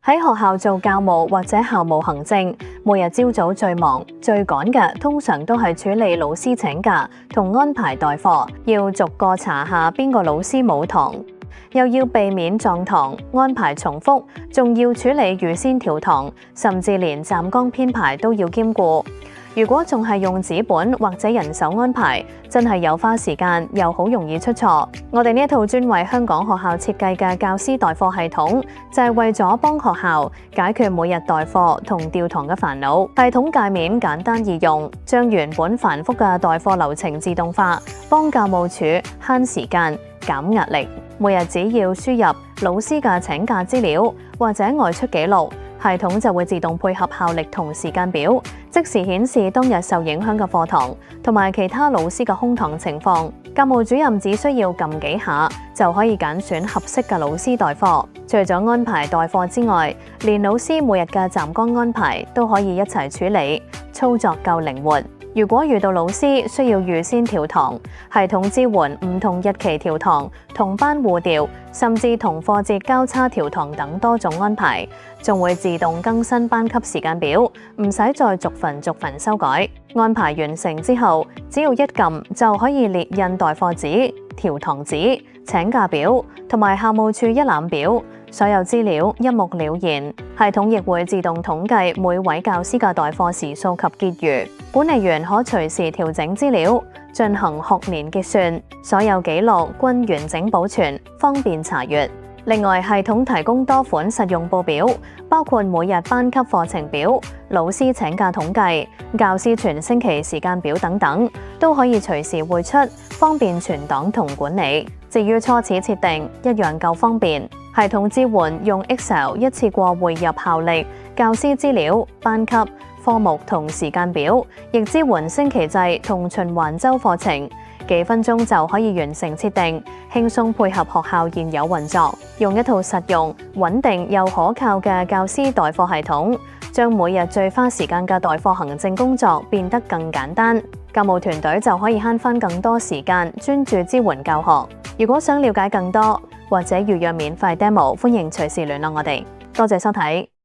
喺學校做教務或者校務行政，每日朝早最忙最趕嘅，通常都係處理老師請假同安排代課，要逐個查下邊個老師冇堂，又要避免撞堂，安排重複，仲要處理預先調堂，甚至連站崗編排都要兼顧。如果仲係用紙本或者人手安排，真係又花時間，又好容易出錯。我哋呢一套專為香港學校設計嘅教師代課系統，就係為咗幫學校解決每日代課同調堂嘅煩惱。系統界面簡單易用，將原本繁複嘅代課流程自動化，幫教務處慳時間、減壓力。每日只要輸入老師嘅請假資料或者外出記錄，系統就會自動配合效力同時間表，即時顯示當日受影響嘅課堂同埋其他老師嘅空堂情況。教務主任只需要撳幾下就可以揀選合適嘅老師代課。除咗安排代課之外，連老師每日嘅站崗安排都可以一齊處理，操作夠靈活。如果遇到老師需要預先調堂，系統支援唔同日期調堂、同班互調，甚至同課節交叉調堂等多種安排，仲會自動更新班級時間表，唔使再逐份修改。安排完成之後，只要一撳就可以列印代課紙、調堂紙、請假表同埋校務處一覽表，所有資料一目了然。系統亦會自動統計每位教師嘅代課時數及結餘，管理員可隨時調整資料，進行學年結算，所有記錄均完整保存，方便查閱。另外，系統提供多款實用報表，包括每日班級課程表、老師請假統計、教師全星期時間表等等，都可以隨時匯出，方便存檔同管理。至於初始設定，一樣夠方便。系統支援用 Excel 一次過匯入效力、教師資料、班級、科目同時間表，亦支援星期制同循環週課程。幾分鐘就可以完成設定，輕鬆配合學校現有運作，用一套實用、穩定又可靠嘅教師代課系統，將每日最花時間嘅代課行政工作變得更簡單，教務團隊就可以慳返更多時間，專注支援教學。如果想了解更多或者預約免費 demo， 歡迎隨時聯絡我哋。多謝收睇。